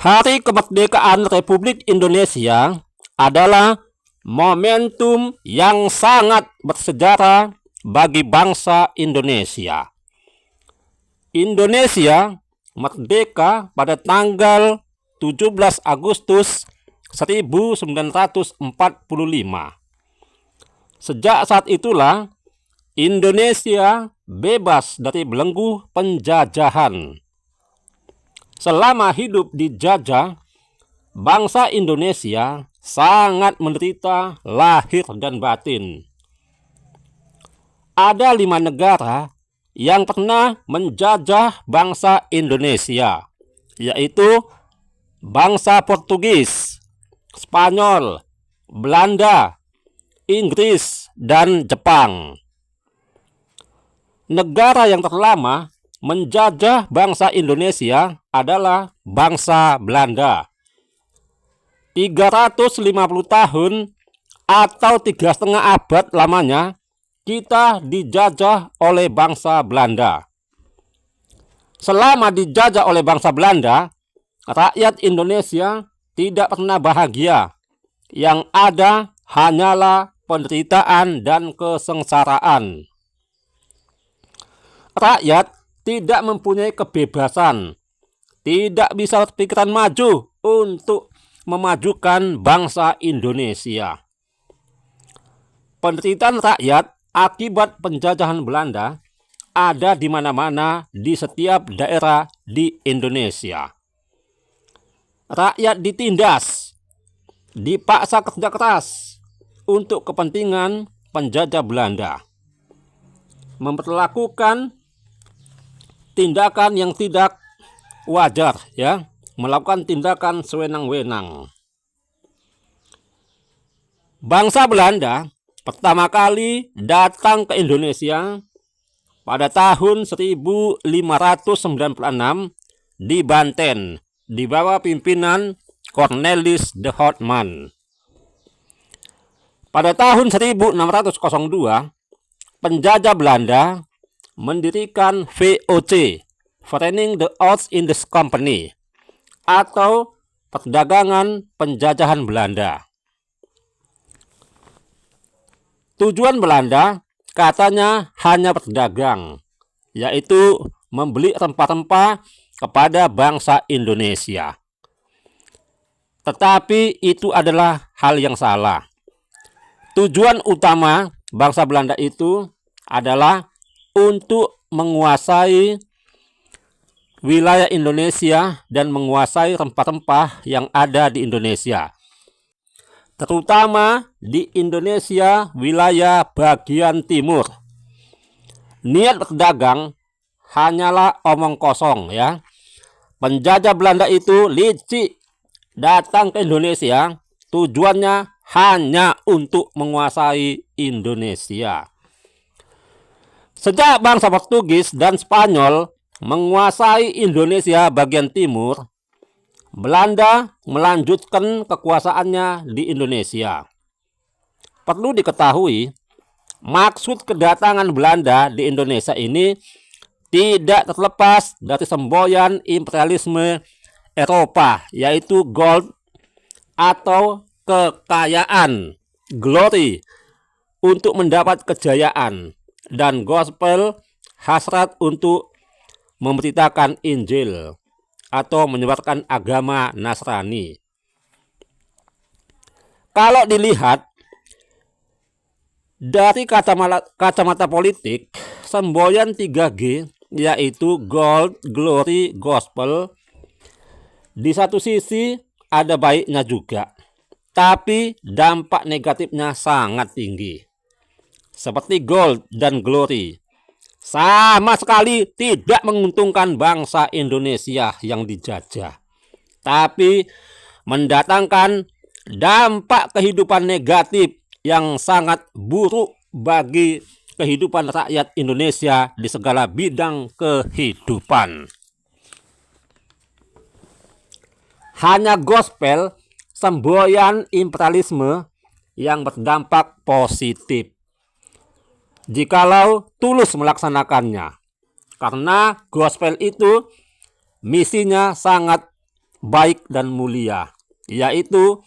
Hari Kemerdekaan Republik Indonesia adalah momentum yang sangat bersejarah bagi bangsa Indonesia. Indonesia merdeka pada tanggal 17 Agustus 1945. Sejak saat itulah Indonesia bebas dari belenggu penjajahan. Selama hidup dijajah, bangsa Indonesia sangat menderita lahir dan batin. Ada 5 negara yang pernah menjajah bangsa Indonesia, yaitu bangsa Portugis, Spanyol, Belanda, Inggris, dan Jepang. Negara yang terlama menjajah bangsa Indonesia adalah bangsa Belanda. 350 tahun atau 3,5 abad lamanya kita dijajah oleh bangsa Belanda. Selama dijajah oleh bangsa Belanda, rakyat Indonesia tidak pernah bahagia. Yang ada hanyalah penderitaan dan kesengsaraan. Rakyat tidak mempunyai kebebasan, tidak bisa berpikiran maju untuk memajukan bangsa Indonesia. Penderitaan rakyat akibat penjajahan Belanda ada di mana-mana di setiap daerah di Indonesia. Rakyat ditindas, dipaksa kerja keras untuk kepentingan penjajah Belanda, memperlakukan tindakan yang tidak wajar, melakukan tindakan sewenang-wenang. Bangsa Belanda pertama kali datang ke Indonesia pada tahun 1596 di Banten di bawah pimpinan Cornelis de Houtman. Pada tahun 1602 penjajah Belanda mendirikan VOC, Vereniging the Oost-Indisch Company, atau perdagangan penjajahan Belanda. Tujuan Belanda katanya hanya berdagang, yaitu membeli rempah-rempah kepada bangsa Indonesia. Tetapi itu adalah hal yang salah. Tujuan utama bangsa Belanda itu adalah untuk menguasai wilayah Indonesia dan menguasai rempah-rempah yang ada di Indonesia, terutama di Indonesia wilayah bagian timur. Niat berdagang hanyalah omong kosong, Penjajah Belanda itu licik, datang ke Indonesia tujuannya hanya untuk menguasai Indonesia. Sejak bangsa Portugis dan Spanyol menguasai Indonesia bagian timur, Belanda melanjutkan kekuasaannya di Indonesia. Perlu diketahui, maksud kedatangan Belanda di Indonesia ini tidak terlepas dari semboyan imperialisme Eropa, yaitu gold atau kekayaan, glory, untuk mendapat kejayaan, dan gospel, hasrat untuk memberitakan Injil atau menyebarkan agama Nasrani. Kalau dilihat dari kacamata politik, semboyan 3G, yaitu gold, glory, gospel, di satu sisi ada baiknya juga, tapi dampak negatifnya sangat tinggi. Seperti gold dan glory, sama sekali tidak menguntungkan bangsa Indonesia yang dijajah, tapi mendatangkan dampak kehidupan negatif yang sangat buruk bagi kehidupan rakyat Indonesia di segala bidang kehidupan. Hanya gospel, semboyan imperialisme, yang berdampak positif jikalau tulus melaksanakannya, karena gospel itu misinya sangat baik dan mulia, yaitu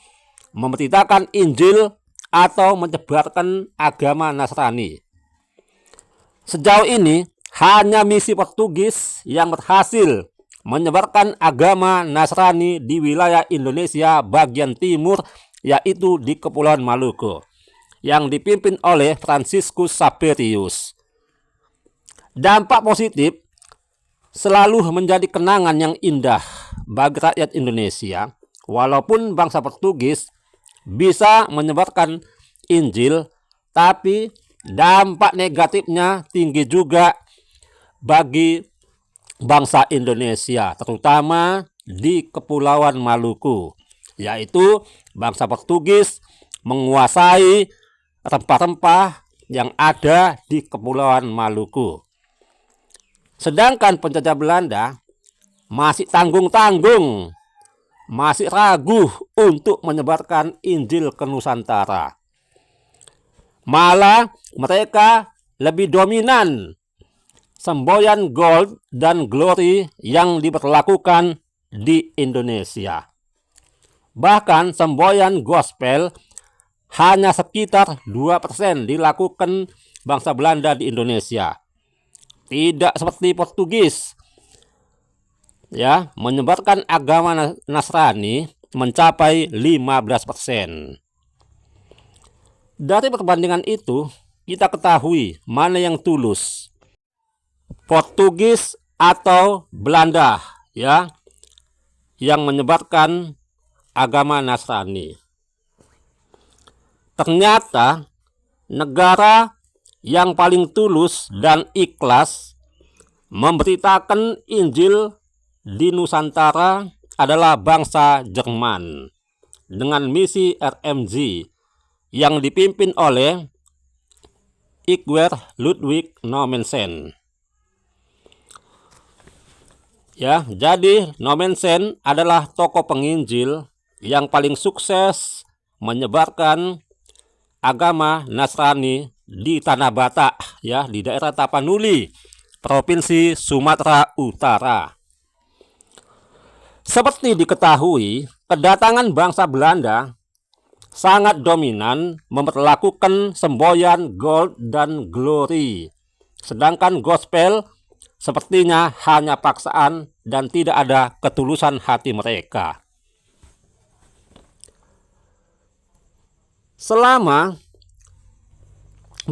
memberitakan Injil atau menyebarkan agama Nasrani. Sejauh ini, hanya misi Portugis yang berhasil menyebarkan agama Nasrani di wilayah Indonesia bagian timur, yaitu di Kepulauan Maluku, yang dipimpin oleh Franciscus Xaverius. Dampak positif selalu menjadi kenangan yang indah bagi rakyat Indonesia, walaupun bangsa Portugis bisa menyebarkan Injil, tapi dampak negatifnya tinggi juga bagi bangsa Indonesia, terutama di Kepulauan Maluku, yaitu bangsa Portugis menguasai rempah-rempah yang ada di Kepulauan Maluku. Sedangkan penjajah Belanda masih tanggung-tanggung, masih ragu untuk menyebarkan Injil ke Nusantara. Malah mereka lebih dominan semboyan gold dan glory yang diberlakukan di Indonesia. Bahkan semboyan gospel hanya sekitar 2% dilakukan bangsa Belanda di Indonesia. Tidak seperti Portugis, ya, menyebarkan agama Nasrani mencapai 15%. Dari perbandingan itu, kita ketahui mana yang tulus, Portugis atau Belanda, ya, yang menyebarkan agama Nasrani. Ternyata negara yang paling tulus dan ikhlas memberitakan Injil di Nusantara adalah bangsa Jerman dengan misi RMG yang dipimpin oleh Iker Ludwig Nommensen. Ya, jadi Nommensen adalah tokoh penginjil yang paling sukses menyebarkan agama Nasrani di Tanah Batak, ya, di daerah Tapanuli, Provinsi Sumatera Utara. Seperti diketahui, kedatangan bangsa Belanda sangat dominan memperlakukan semboyan gold dan glory, sedangkan gospel sepertinya hanya paksaan dan tidak ada ketulusan hati mereka. Selama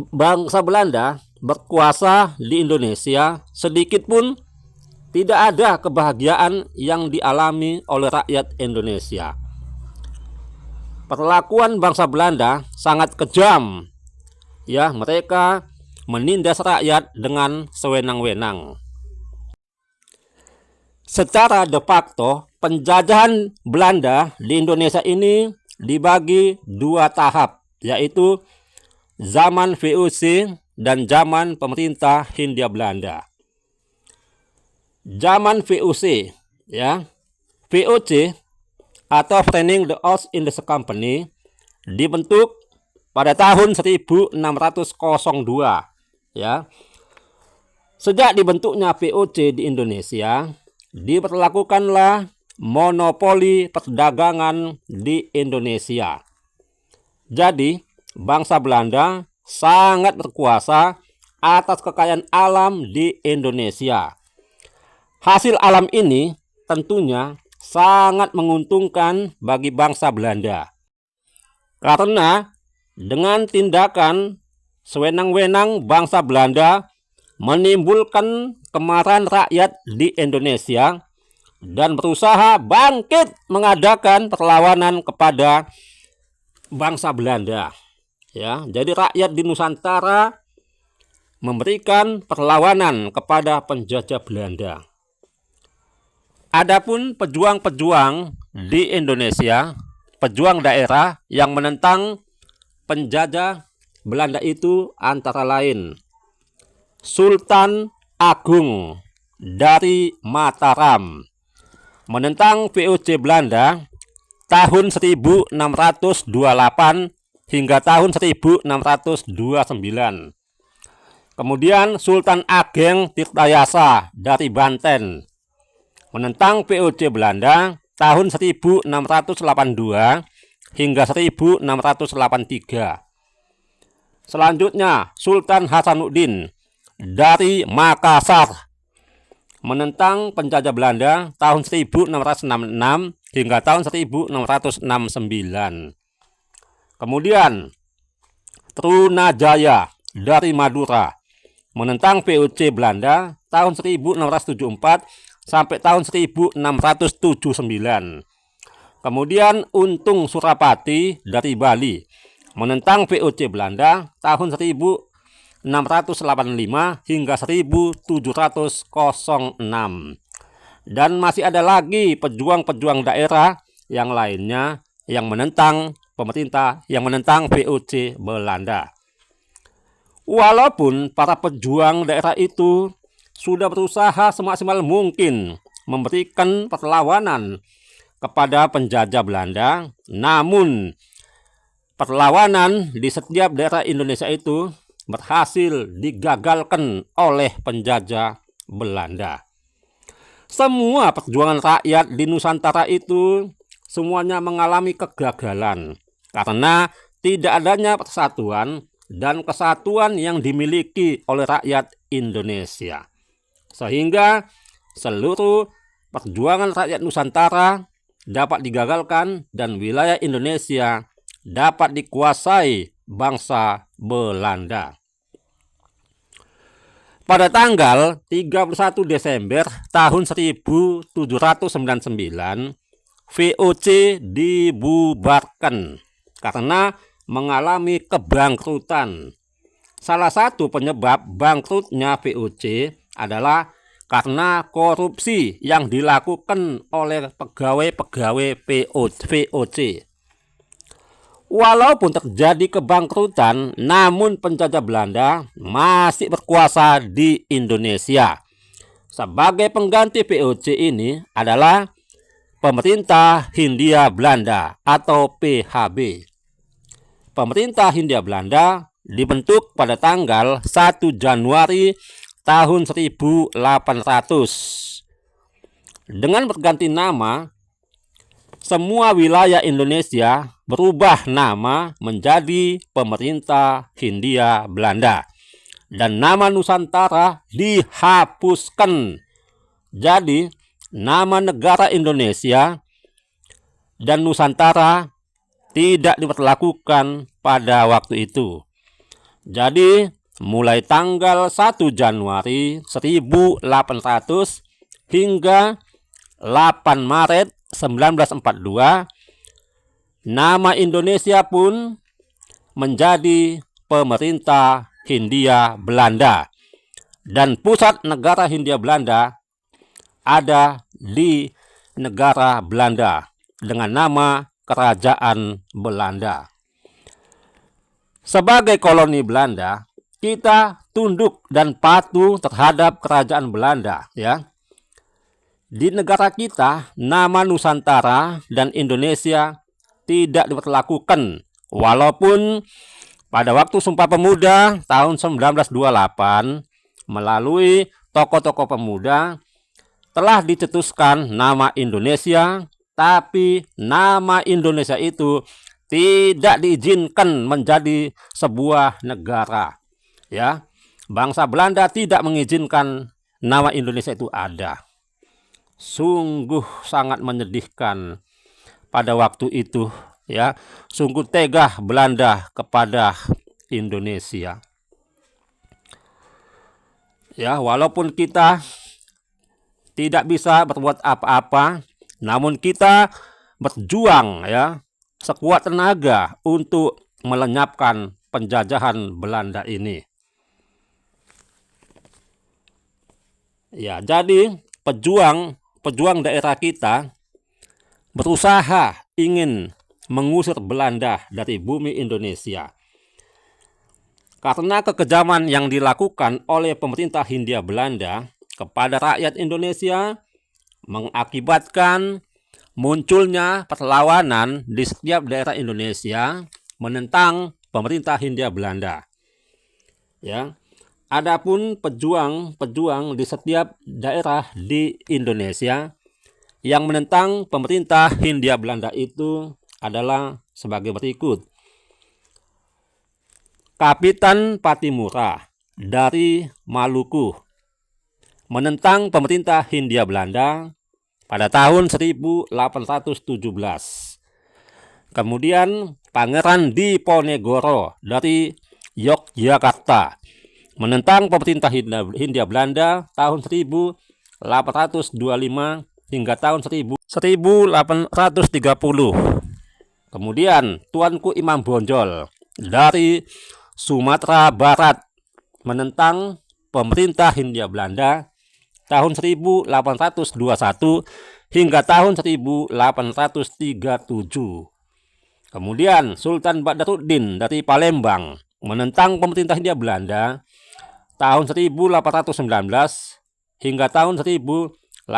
bangsa Belanda berkuasa di Indonesia, sedikit pun tidak ada kebahagiaan yang dialami oleh rakyat Indonesia. Perlakuan bangsa Belanda sangat kejam, ya, mereka menindas rakyat dengan sewenang-wenang. Secara de facto, penjajahan Belanda di Indonesia ini dibagi dua tahap, yaitu zaman VOC dan zaman pemerintah Hindia Belanda. Zaman VOC, ya, VOC atau Vereniging the Oost-Indische Company dibentuk pada tahun 1602, ya. Sejak dibentuknya VOC di Indonesia, diberlakukanlah monopoli perdagangan di Indonesia. Jadi, bangsa Belanda sangat berkuasa atas kekayaan alam di Indonesia. Hasil alam ini tentunya sangat menguntungkan bagi bangsa Belanda. Karena dengan tindakan sewenang-wenang bangsa Belanda menimbulkan kemarahan rakyat di Indonesia dan berusaha bangkit mengadakan perlawanan kepada bangsa Belanda. Ya, jadi rakyat di Nusantara memberikan perlawanan kepada penjajah Belanda. Adapun pejuang-pejuang di Indonesia, pejuang daerah yang menentang penjajah Belanda itu antara lain Sultan Agung dari Mataram, menentang VOC Belanda tahun 1628 hingga tahun 1629. Kemudian Sultan Ageng Tirtayasa dari Banten menentang VOC Belanda tahun 1682 hingga 1683. Selanjutnya, Sultan Hasanuddin dari Makassar menentang penjajah Belanda tahun 1666 hingga tahun 1669. Kemudian, Trunajaya dari Madura menentang VOC Belanda tahun 1674 sampai tahun 1679. Kemudian Untung Surapati dari Bali menentang VOC Belanda tahun 1685 hingga 1706. Dan masih ada lagi pejuang-pejuang daerah yang lainnya yang menentang pemerintah, yang menentang VOC Belanda. Walaupun para pejuang daerah itu sudah berusaha semaksimal mungkin memberikan perlawanan kepada penjajah Belanda, namun perlawanan di setiap daerah Indonesia itu berhasil digagalkan oleh penjajah Belanda. Semua perjuangan rakyat di Nusantara itu semuanya mengalami kegagalan karena tidak adanya persatuan dan kesatuan yang dimiliki oleh rakyat Indonesia. Sehingga seluruh perjuangan rakyat Nusantara dapat digagalkan dan wilayah Indonesia dapat dikuasai bangsa Belanda. Pada tanggal 31 Desember tahun 1799, VOC dibubarkan karena mengalami kebangkrutan. Salah satu penyebab bangkrutnya VOC adalah karena korupsi yang dilakukan oleh pegawai-pegawai VOC. Walaupun terjadi kebangkrutan, namun penjajah Belanda masih berkuasa di Indonesia. Sebagai pengganti VOC ini adalah Pemerintah Hindia Belanda atau PHB. Pemerintah Hindia Belanda dibentuk pada tanggal 1 Januari tahun 1800. Dengan berganti nama, semua wilayah Indonesia berubah nama menjadi Pemerintah Hindia Belanda. Dan nama Nusantara dihapuskan. Jadi, nama negara Indonesia dan Nusantara tidak diberlakukan pada waktu itu. Jadi, mulai tanggal 1 Januari 1800 hingga 8 Maret 1942, nama Indonesia pun menjadi Pemerintah Hindia Belanda. Dan pusat negara Hindia Belanda ada di negara Belanda dengan nama Kerajaan Belanda. Sebagai koloni Belanda, kita tunduk dan patuh terhadap Kerajaan Belanda, ya. Di negara kita, nama Nusantara dan Indonesia tidak diberlakukan, walaupun pada waktu Sumpah Pemuda tahun 1928 melalui tokoh-tokoh pemuda telah dicetuskan nama Indonesia, tapi nama Indonesia itu tidak diizinkan menjadi sebuah negara. Ya, bangsa Belanda tidak mengizinkan nama Indonesia itu ada. Sungguh sangat menyedihkan pada waktu itu, ya. Sungguh tega Belanda kepada Indonesia. Ya, walaupun kita tidak bisa berbuat apa-apa, namun kita berjuang, ya, sekuat tenaga untuk melenyapkan penjajahan Belanda ini. Ya, jadi pejuang daerah kita berusaha ingin mengusir Belanda dari bumi Indonesia. Karena kekejaman yang dilakukan oleh pemerintah Hindia Belanda kepada rakyat Indonesia mengakibatkan munculnya perlawanan di setiap daerah Indonesia menentang pemerintah Hindia Belanda. Ya. Adapun pejuang di setiap daerah di Indonesia yang menentang pemerintah Hindia Belanda itu adalah sebagai berikut. Kapitan Patimura dari Maluku menentang pemerintah Hindia Belanda pada tahun 1817. Kemudian Pangeran Diponegoro dari Yogyakarta menentang pemerintah Hindia Belanda tahun 1825 hingga tahun 1830. Kemudian Tuanku Imam Bonjol dari Sumatera Barat menentang pemerintah Hindia Belanda tahun 1821 hingga tahun 1837. Kemudian Sultan Badruddin dari Palembang menentang pemerintah Hindia Belanda tahun 1819 hingga tahun 1825.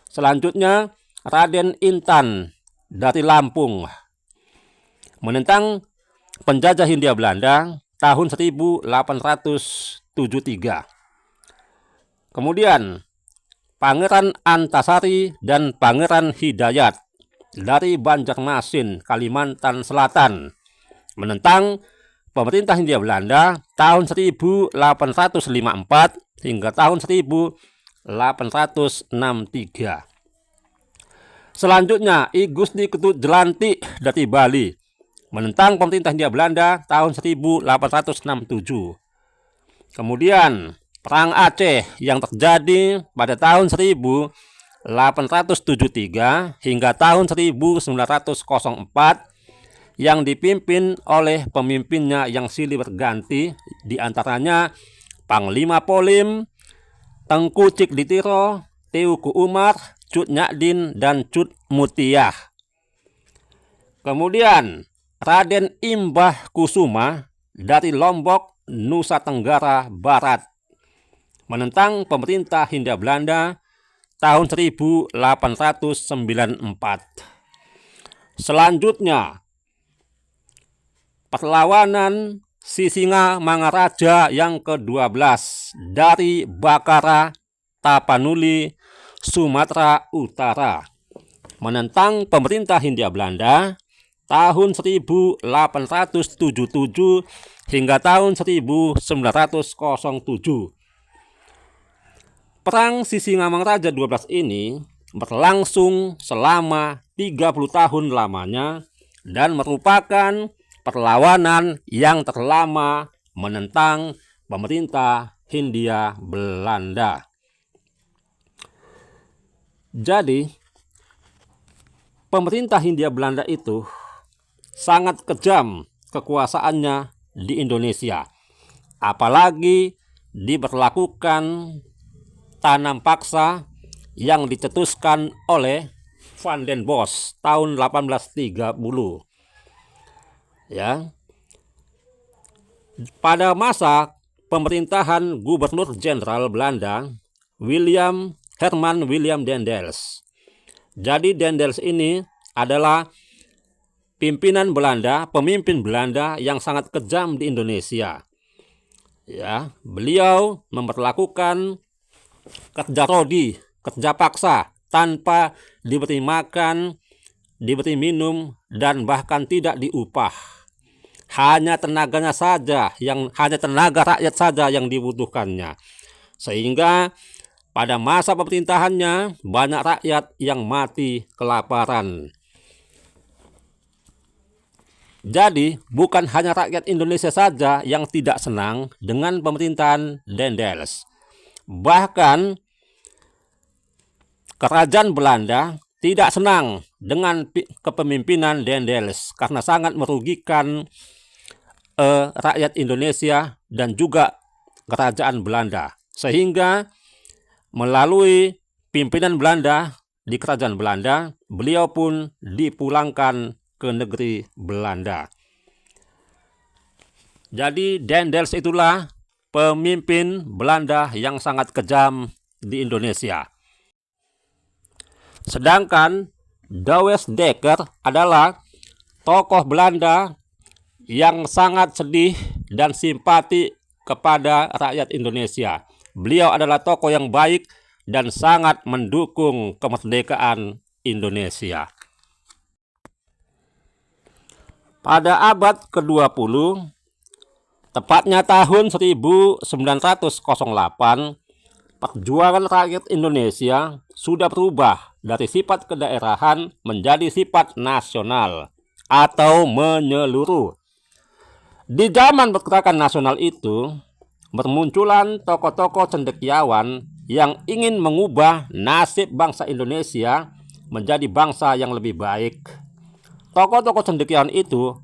Selanjutnya Raden Intan dari Lampung menentang penjajah Hindia Belanda tahun 1873. Kemudian Pangeran Antasari dan Pangeran Hidayat dari Banjarmasin, Kalimantan Selatan menentang pemerintah Hindia Belanda tahun 1854 hingga tahun 1863. Selanjutnya I Gusti Ketut Jelantik dari Bali menentang pemerintah Hindia Belanda tahun 1867. Kemudian Perang Aceh yang terjadi pada tahun 1873 hingga tahun 1904 yang dipimpin oleh pemimpinnya yang silih berganti, diantaranya Panglima Polim, Tengku Cik Ditiro, Teuku Umar, Cut Nyadin, dan Cut Mutiah. Kemudian Raden Imbah Kusuma dari Lombok, Nusa Tenggara Barat menentang pemerintah Hindia Belanda tahun 1894. Selanjutnya perlawanan Sisingamangaraja yang ke-12 dari Bakara, Tapanuli, Sumatera Utara menentang pemerintah Hindia Belanda tahun 1877 hingga tahun 1907. Perang Sisingamangaraja 12 ini berlangsung selama 30 tahun lamanya dan merupakan perlawanan yang terlama menentang pemerintah Hindia Belanda. Jadi, pemerintah Hindia Belanda itu sangat kejam kekuasaannya di Indonesia, apalagi diberlakukan tanam paksa yang dicetuskan oleh Van den Bosch tahun 1830. Ya. Pada masa pemerintahan Gubernur Jenderal Belanda William Herman William Daendels. Jadi Daendels ini adalah pemimpin Belanda yang sangat kejam di Indonesia. Ya, beliau memperlakukan kerja rodi, kerja paksa tanpa diberi makan, diberi minum, dan bahkan tidak diupah. Hanya tenaga rakyat saja yang dibutuhkannya. Sehingga pada masa pemerintahannya banyak rakyat yang mati kelaparan. Jadi bukan hanya rakyat Indonesia saja yang tidak senang dengan pemerintahan Daendels. Bahkan kerajaan Belanda tidak senang dengan kepemimpinan Daendels karena sangat merugikan rakyat Indonesia dan juga kerajaan Belanda. Sehingga melalui pimpinan Belanda di kerajaan Belanda, beliau pun dipulangkan ke negeri Belanda. Jadi Daendels itulah pemimpin Belanda yang sangat kejam di Indonesia. Sedangkan Douwe Dekker adalah tokoh Belanda yang sangat sedih dan simpati kepada rakyat Indonesia. Beliau adalah tokoh yang baik dan sangat mendukung kemerdekaan Indonesia. Pada abad ke-20, tepatnya tahun 1908, perjuangan rakyat Indonesia sudah berubah dari sifat kedaerahan menjadi sifat nasional atau menyeluruh. Di zaman pergerakan nasional itu, bermunculan tokoh-tokoh cendekiawan yang ingin mengubah nasib bangsa Indonesia menjadi bangsa yang lebih baik. Tokoh-tokoh cendekiawan itu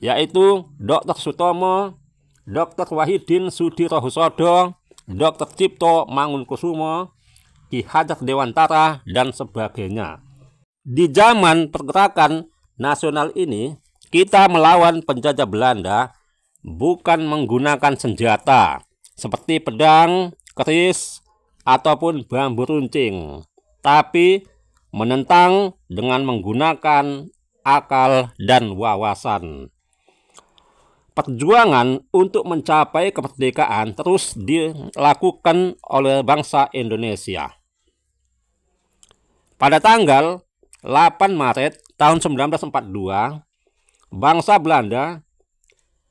yaitu Dr. Sutomo, Dr. Wahidin Sudirohusodo, Dr. Cipto Mangunkusumo, Ki Hajar Dewantara, dan sebagainya. Di zaman pergerakan nasional ini, kita melawan penjajah Belanda bukan menggunakan senjata seperti pedang, keris, ataupun bambu runcing, tapi menentang dengan menggunakan akal dan wawasan. Perjuangan untuk mencapai kemerdekaan terus dilakukan oleh bangsa Indonesia. Pada tanggal 8 Maret tahun 1942, bangsa Belanda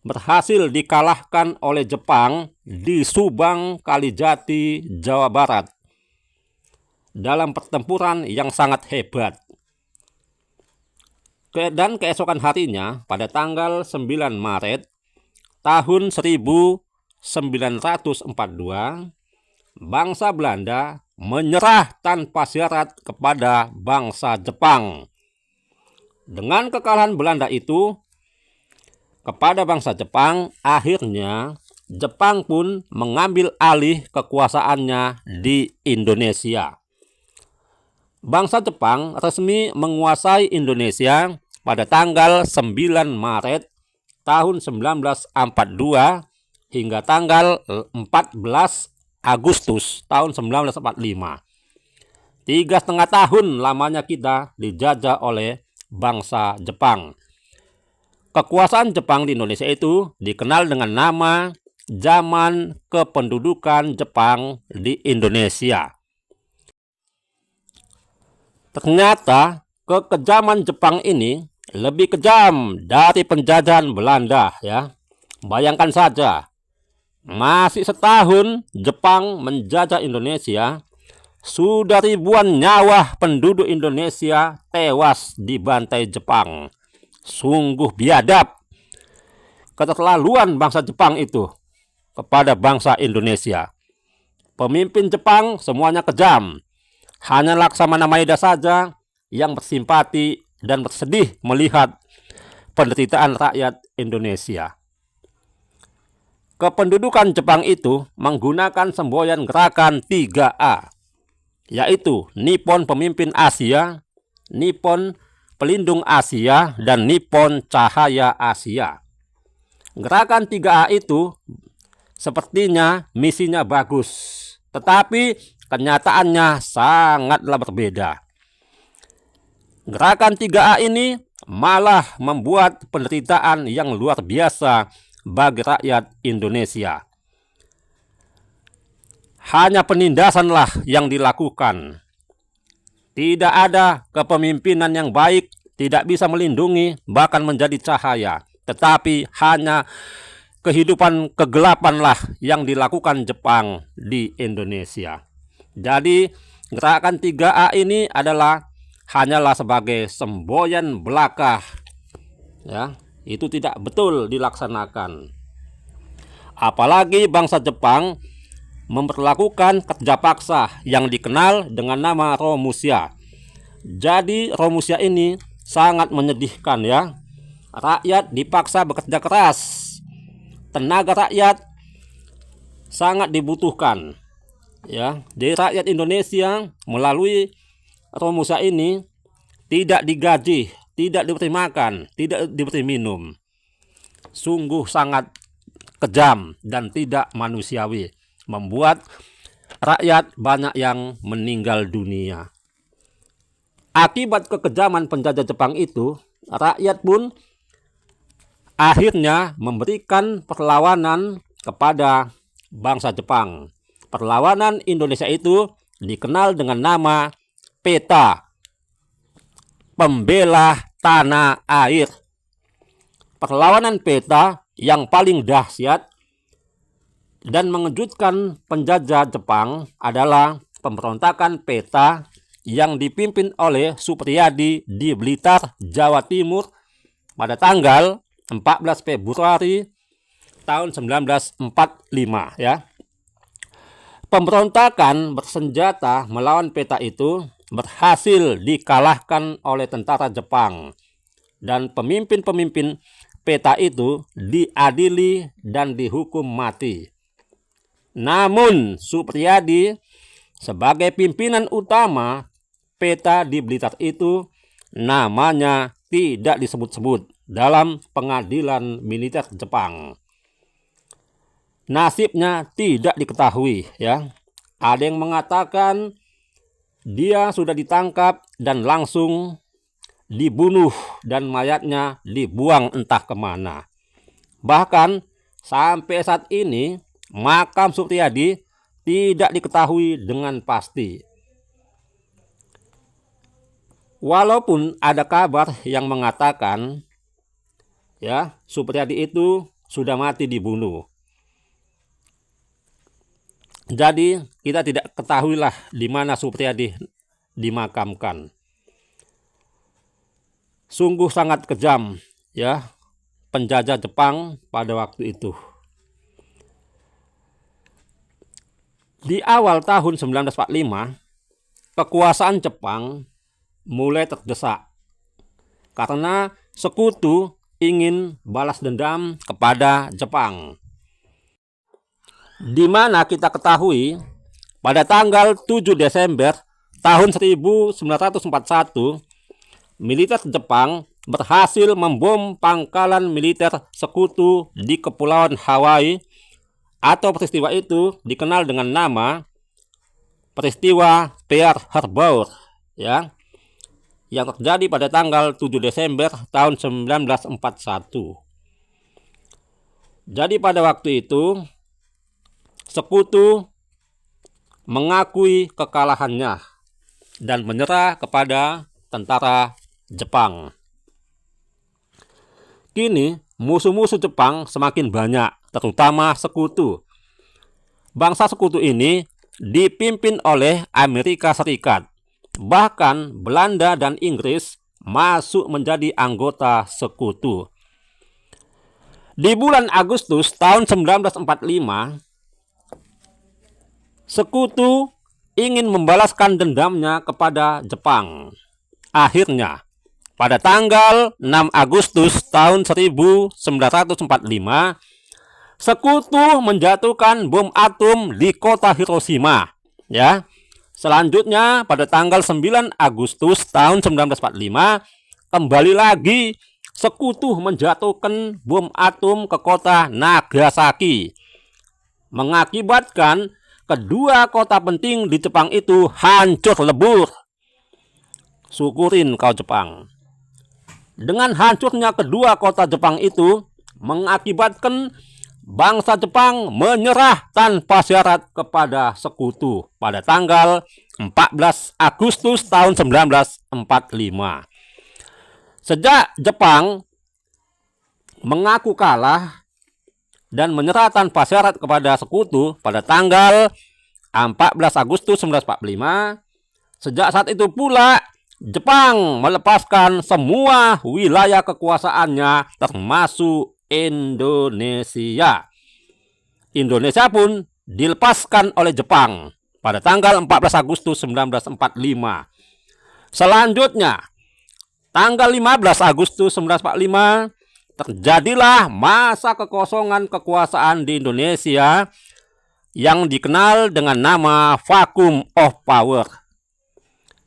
berhasil dikalahkan oleh Jepang di Subang, Kalijati, Jawa Barat dalam pertempuran yang sangat hebat. Dan keesokan harinya, pada tanggal 9 Maret tahun 1942, bangsa Belanda menyerah tanpa syarat kepada bangsa Jepang. Dengan kekalahan Belanda itu kepada bangsa Jepang, akhirnya Jepang pun mengambil alih kekuasaannya di Indonesia. Bangsa Jepang resmi menguasai Indonesia pada tanggal 9 Maret tahun 1942 hingga tanggal 14 Agustus tahun 1945. 3,5 tahun lamanya kita dijajah oleh bangsa Jepang. Kekuasaan Jepang di Indonesia itu dikenal dengan nama Zaman Kependudukan Jepang di Indonesia. Ternyata kekejaman Jepang ini lebih kejam dari penjajahan Belanda, ya. Bayangkan saja, masih setahun Jepang menjajah Indonesia, sudah ribuan nyawa penduduk Indonesia tewas dibantai Jepang. Sungguh biadab keterlaluan bangsa Jepang itu kepada bangsa Indonesia. Pemimpin Jepang semuanya kejam. Hanya Laksamana Maeda saja yang bersimpati dan bersedih melihat penderitaan rakyat Indonesia. Kependudukan Jepang itu menggunakan semboyan gerakan 3A, yaitu Nippon Pemimpin Asia, Nippon Pelindung Asia, dan Nippon Cahaya Asia. Gerakan 3A itu sepertinya misinya bagus, tetapi kenyataannya sangatlah berbeda. Gerakan 3A ini malah membuat penderitaan yang luar biasa bagi rakyat Indonesia. Hanya penindasanlah yang dilakukan. Tidak ada kepemimpinan yang baik, tidak bisa melindungi, bahkan menjadi cahaya. Tetapi hanya kehidupan kegelapanlah yang dilakukan Jepang di Indonesia. Jadi gerakan 3A ini hanyalah sebagai semboyan belaka, ya, itu tidak betul dilaksanakan. Apalagi bangsa Jepang memperlakukan kerja paksa yang dikenal dengan nama Romusha. Jadi Romusha ini sangat menyedihkan, ya. Rakyat dipaksa bekerja keras. Tenaga rakyat sangat dibutuhkan, ya. Jadi rakyat Indonesia melalui Romusha ini tidak digaji, tidak diberi makan, tidak diberi minum. Sungguh sangat kejam dan tidak manusiawi, membuat rakyat banyak yang meninggal dunia. Akibat kekejaman penjajah Jepang itu, rakyat pun akhirnya memberikan perlawanan kepada bangsa Jepang. Perlawanan Indonesia itu dikenal dengan nama peta pembela tanah air. Perlawanan peta yang paling dahsyat dan mengejutkan penjajah Jepang adalah pemberontakan peta yang dipimpin oleh Suprijadi di Blitar, Jawa Timur pada tanggal 14 Februari tahun 1945 ya. Pemberontakan bersenjata melawan peta itu berhasil dikalahkan oleh tentara Jepang dan pemimpin-pemimpin peta itu diadili dan dihukum mati. Namun Suprijadi sebagai pimpinan utama peta di Blitar itu namanya tidak disebut-sebut dalam pengadilan militer Jepang. Nasibnya tidak diketahui ya. Ada yang mengatakan dia sudah ditangkap dan langsung dibunuh dan mayatnya dibuang entah kemana. Bahkan sampai saat ini makam Suprijadi tidak diketahui dengan pasti. Walaupun ada kabar yang mengatakan ya Suprijadi itu sudah mati dibunuh. Jadi kita tidak ketahuilah di mana Suprijadi dimakamkan. Sungguh sangat kejam ya penjajah Jepang pada waktu itu. Di awal tahun 1945, kekuasaan Jepang mulai terdesak karena sekutu ingin balas dendam kepada Jepang. Di mana kita ketahui pada tanggal 7 Desember tahun 1941, militer Jepang berhasil membom pangkalan militer sekutu di Kepulauan Hawaii, atau peristiwa itu dikenal dengan nama peristiwa Pearl Harbor ya, yang terjadi pada tanggal 7 Desember tahun 1941. Jadi pada waktu itu sekutu mengakui kekalahannya dan menyerah kepada tentara Jepang. Kini musuh-musuh Jepang semakin banyak, terutama sekutu. Bangsa sekutu ini dipimpin oleh Amerika Serikat. Bahkan Belanda dan Inggris masuk menjadi anggota sekutu. Di bulan Agustus tahun 1945, sekutu ingin membalaskan dendamnya kepada Jepang. Akhirnya, pada tanggal 6 Agustus tahun 1945, sekutu menjatuhkan bom atom di kota Hiroshima. Ya. Selanjutnya, pada tanggal 9 Agustus tahun 1945, kembali lagi sekutu menjatuhkan bom atom ke kota Nagasaki, mengakibatkan kedua kota penting di Jepang itu hancur lebur. Syukurin kau Jepang. Dengan hancurnya kedua kota Jepang itu mengakibatkan bangsa Jepang menyerah tanpa syarat kepada sekutu pada tanggal 14 Agustus tahun 1945. Sejak Jepang mengaku kalah dan menyerah tanpa syarat kepada sekutu pada tanggal 14 Agustus 1945, sejak saat itu pula Jepang melepaskan semua wilayah kekuasaannya termasuk Indonesia. Indonesia pun dilepaskan oleh Jepang pada tanggal 14 Agustus 1945. Selanjutnya, tanggal 15 Agustus 1945, terjadilah masa kekosongan kekuasaan di Indonesia yang dikenal dengan nama Vacuum of Power.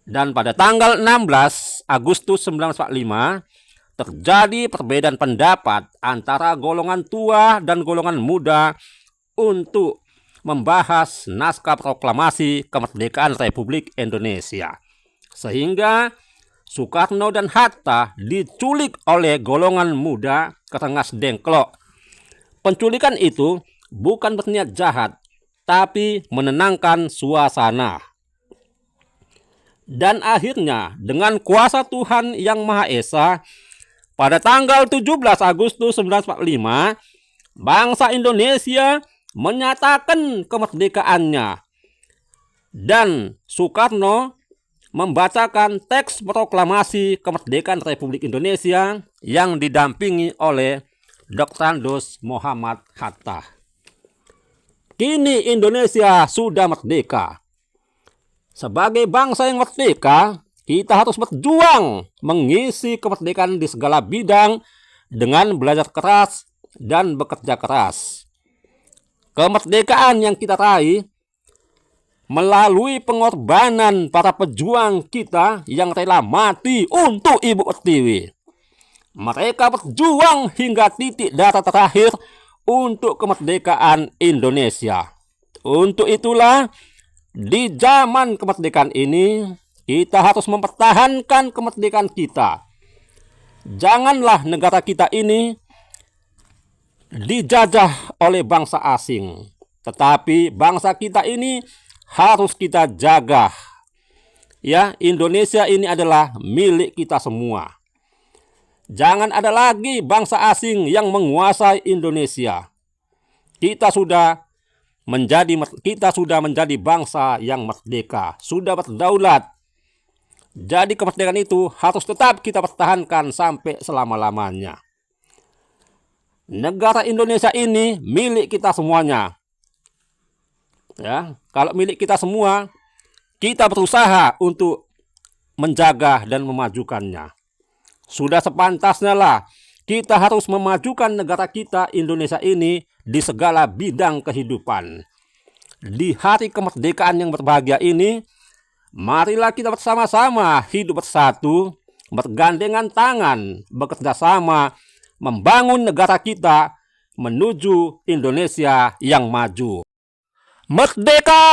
Dan pada tanggal 16 Agustus 1945, terjadi perbedaan pendapat antara golongan tua dan golongan muda untuk membahas naskah proklamasi kemerdekaan Republik Indonesia. Sehingga Soekarno dan Hatta diculik oleh golongan muda Kerengas Dengklok. Penculikan itu bukan berniat jahat, tapi menenangkan suasana. Dan akhirnya dengan kuasa Tuhan Yang Maha Esa, pada tanggal 17 Agustus 1945, bangsa Indonesia menyatakan kemerdekaannya. Dan Soekarno membacakan teks proklamasi kemerdekaan Republik Indonesia yang didampingi oleh Dr. Andos Muhammad Hatta. Kini Indonesia sudah merdeka. Sebagai bangsa yang merdeka, kita harus berjuang mengisi kemerdekaan di segala bidang dengan belajar keras dan bekerja keras. Kemerdekaan yang kita raih melalui pengorbanan para pejuang kita yang rela mati untuk Ibu Pertiwi. Mereka berjuang hingga titik darah terakhir untuk kemerdekaan Indonesia. Untuk itulah, di zaman kemerdekaan ini, kita harus mempertahankan kemerdekaan kita. Janganlah negara kita ini dijajah oleh bangsa asing, tetapi bangsa kita ini harus kita jaga. Ya, Indonesia ini adalah milik kita semua. Jangan ada lagi bangsa asing yang menguasai Indonesia. Kita sudah menjadi bangsa yang merdeka, sudah berdaulat. Jadi kemerdekaan itu harus tetap kita pertahankan sampai selama-lamanya. Negara Indonesia ini milik kita semuanya. Ya, kalau milik kita semua, kita berusaha untuk menjaga dan memajukannya. Sudah sepantasnya lah kita harus memajukan negara kita Indonesia ini di segala bidang kehidupan. Di hari kemerdekaan yang berbahagia ini, marilah kita bersama-sama hidup bersatu, bergandengan tangan, bekerja sama, membangun negara kita menuju Indonesia yang maju. Merdeka!